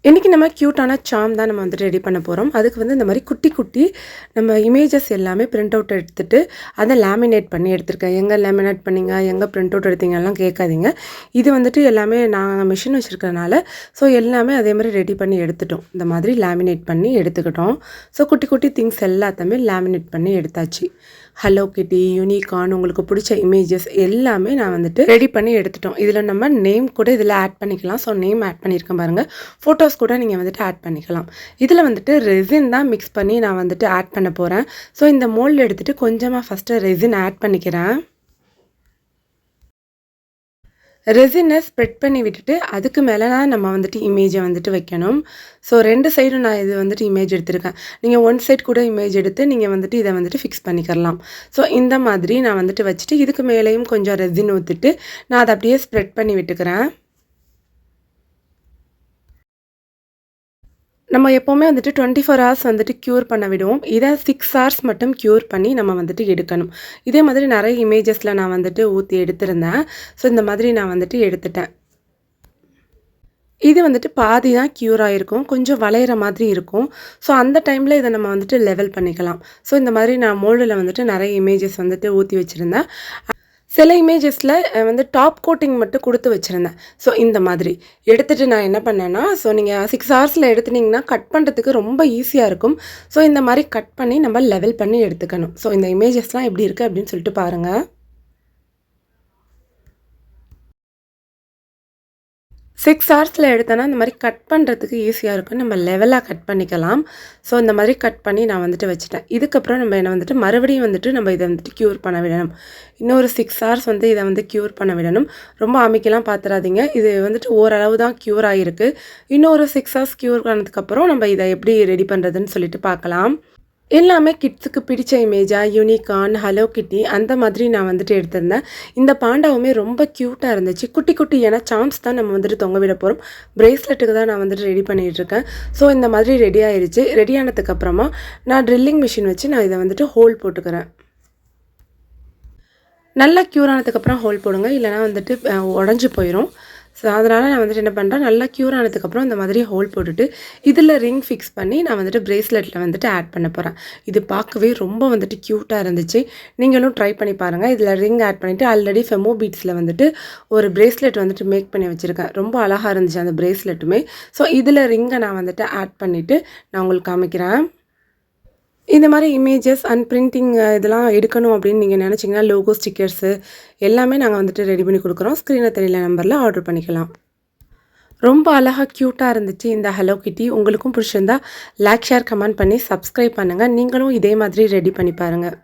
இன்றைக்கி நம்ம க்யூட்டான சார்ம் தான் நம்ம வந்துட்டு ரெடி பண்ண போகிறோம். அதுக்கு வந்து இந்த மாதிரி குட்டி குட்டி நம்ம இமேஜஸ் எல்லாமே பிரிண்ட் அவுட் எடுத்துகிட்டு அதை லேமினேட் பண்ணி எடுத்திருக்கேன். எங்கே லேமினேட் பண்ணிங்க, எங்கே பிரிண்ட் அவுட் எடுத்தீங்கலாம் கேட்காதீங்க. இது வந்துட்டு எல்லாமே நாங்கள் மிஷின் வச்சுருக்கறனால ஸோ எல்லாமே அதே மாதிரி ரெடி பண்ணி எடுத்துட்டோம். இந்த மாதிரி லேமினேட் பண்ணி எடுத்துக்கிட்டோம். ஸோ குட்டி குட்டி திங்ஸ் எல்லாத்தையுமே லேமினேட் பண்ணி எடுத்தாச்சு. ஹலோ கிட்டி, யூனிகார்ன், உங்களுக்கு பிடிச்ச இமேஜஸ் எல்லாமே நான் வந்துட்டு ரெடி பண்ணி எடுத்துட்டோம். இதில் நம்ம நேம் கூட இதில் ஆட் பண்ணிக்கலாம். ஸோ நேம் ஆட் பண்ணியிருக்கேன் பாருங்கள். ஃபோட்டோஸ் கூட நீங்கள் வந்துட்டு ஆட் பண்ணிக்கலாம். இதில் வந்துட்டு ரெசின் தான் மிக்ஸ் பண்ணி நான் வந்துட்டு ஆட் பண்ண போகிறேன். ஸோ இந்த மோல்டு எடுத்துகிட்டு கொஞ்சமாக ஃபஸ்ட்டு ரெசின் ஆட் பண்ணிக்கிறேன். ரெசினை ஸ்ப்ரெட் பண்ணி விட்டுட்டு அதுக்கு மேலே தான் நம்ம வந்துட்டு இமேஜை வந்துட்டு வைக்கணும். ஸோ 2 சைடும் நான் இது வந்துட்டு இமேஜ் எடுத்திருக்கேன். நீங்கள் 1 சைட் கூட இமேஜ் எடுத்து நீங்கள் வந்துட்டு இதை வந்துட்டு ஃபிக்ஸ் பண்ணிக்கிறலாம். ஸோ இந்த மாதிரி நான் வந்துட்டு வச்சுட்டு இதுக்கு மேலேயும் கொஞ்சம் ரெசின் ஊற்றிட்டு நான் அதை அப்படியே ஸ்ப்ரெட் பண்ணி விட்டுக்கிறேன். நம்ம எப்போவுமே வந்துட்டு 24 ஹவர்ஸ் வந்துட்டு க்யூர் பண்ண விடுவோம். இதை 6 ஹவர்ஸ் மட்டும் க்யூர் பண்ணி நம்ம வந்துட்டு எடுக்கணும். இதே மாதிரி நிறைய இமேஜஸில் நான் வந்துட்டு ஊற்றி எடுத்திருந்தேன். ஸோ இந்த மாதிரி நான் வந்துட்டு எடுத்துட்டேன். இது வந்துட்டு பாதி தான் க்யூர் ஆகிருக்கும், கொஞ்சம் வளையிற மாதிரி இருக்கும். ஸோ அந்த டைமில் இதை நம்ம வந்துட்டு லெவல் பண்ணிக்கலாம். ஸோ இந்த மாதிரி நான் மோல்டில் வந்துட்டு நிறைய இமேஜஸ் வந்துட்டு ஊற்றி வச்சுருந்தேன். சில இமேஜஸில் வந்து டாப் கோட்டிங் மட்டும் கொடுத்து வச்சுருந்தேன். ஸோ இந்த மாதிரி எடுத்துகிட்டு நான் என்ன பண்ணேன்னா, ஸோ நீங்கள் 6 ஹவர்ஸில் எடுத்துனீங்கன்னா கட் பண்ணுறதுக்கு ரொம்ப ஈஸியாக இருக்கும். ஸோ இந்த மாதிரி கட் பண்ணி நம்ம லெவல் பண்ணி எடுத்துக்கணும். ஸோ இந்த இமேஜஸ்லாம் எப்படி இருக்குது அப்படின்னு சொல்லிட்டு பாருங்கள். 6 ஹவர்ஸில் எடுத்தோன்னா இந்த மாதிரி கட் பண்ணுறதுக்கு ஈஸியாக இருக்கும். நம்ம லெவலாக கட் பண்ணிக்கலாம். ஸோ இந்த மாதிரி கட் பண்ணி நான் வந்துட்டு வச்சுட்டேன். இதுக்கப்புறம் நம்ம என்ன வந்துட்டு மறுபடியும் வந்துட்டு நம்ம இதை வந்துட்டு க்யூர் பண்ண விடணும். இன்னொரு 6 ஹவர்ஸ் வந்து இதை வந்து க்யூர் பண்ண விடணும். ரொம்ப அமைக்கலாம் பார்த்துறாதீங்க. இது வந்துட்டு ஓரளவு தான் க்யூர் ஆகிருக்கு. இன்னொரு 6 ஹவர்ஸ் க்யூர் பண்ணதுக்கப்புறம் நம்ம இதை எப்படி ரெடி பண்ணுறதுன்னு சொல்லிட்டு பார்க்கலாம். எல்லாமே கிட்ஸுக்கு பிடிச்ச இமேஜாக யூனிகார்ன், ஹலோ கிட்டி அந்த மாதிரி நான் வந்துட்டு எடுத்திருந்தேன். இந்த பாண்டாவுமே ரொம்ப க்யூட்டாக இருந்துச்சு. குட்டி குட்டி ஏன்னா சாம்ஸ் தான் நம்ம வந்துட்டு தொங்க விட போகிறோம். ப்ரேஸ்லெட்டுக்கு தான் நான் வந்துட்டு ரெடி பண்ணிகிட்ருக்கேன். ஸோ இந்த மாதிரி ரெடி ஆயிடுச்சு. ரெடி ஆனதுக்கப்புறமா நான் ட்ரில்லிங் மிஷின் வச்சு நான் இதை வந்துட்டு ஹோல் போட்டுக்கிறேன். நல்லா க்யூர் ஆனதுக்கப்புறம் ஹோல் போடுங்க, இல்லைனா வந்துட்டு உடஞ்சி போயிடும். ஸோ அதனால் நான் வந்துட்டு என்ன பண்ணுறேன், நல்லா க்யூர் ஆனதுக்கப்புறம் இந்த மாதிரி ஹோல் போட்டுட்டு இதில் ரிங் ஃபிக்ஸ் பண்ணி நான் வந்துட்டு ப்ரேஸ்லெட்டில் வந்துட்டு ஆட் பண்ண போகிறேன். இது பார்க்கவே ரொம்ப வந்துட்டு க்யூட்டாக இருந்துச்சு. நீங்களும் ட்ரை பண்ணி பாருங்கள். இதில் ரிங் ஆட் பண்ணிவிட்டு ஆல்ரெடி ஃபெமோ பீட்ஸில் வந்துட்டு ஒரு ப்ரேஸ்லெட் வந்துட்டு மேக் பண்ணி வச்சுருக்கேன். ரொம்ப அழகாக இருந்துச்சு அந்த ப்ரேஸ்லெட்டுமே. ஸோ இதில் ரிங்கை நான் வந்துட்டு ஆட் பண்ணிவிட்டு நான் உங்களுக்கு காமிக்கிறேன். இந்த மாதிரி இமேஜஸ் அண்ட் பிரிண்டிங் இதெல்லாம் எடுக்கணும் அப்படின்னு நீங்கள் நினச்சிங்கன்னா லோகோ, ஸ்டிக்கர்ஸு எல்லாமே நாங்கள் வந்துட்டு ரெடி பண்ணி கொடுக்குறோம். ஸ்க்ரீனில் தெரியல நம்பரில் ஆர்டர் பண்ணிக்கலாம். ரொம்ப அழகாக க்யூட்டாக இருந்துச்சு இந்த ஹலோ கிட்டி. உங்களுக்கும் பிடிச்சிருந்தா லைக், ஷேர், கமெண்ட் பண்ணி சப்ஸ்கிரைப் பண்ணுங்கள். நீங்களும் இதே மாதிரி ரெடி பண்ணி பாருங்கள்.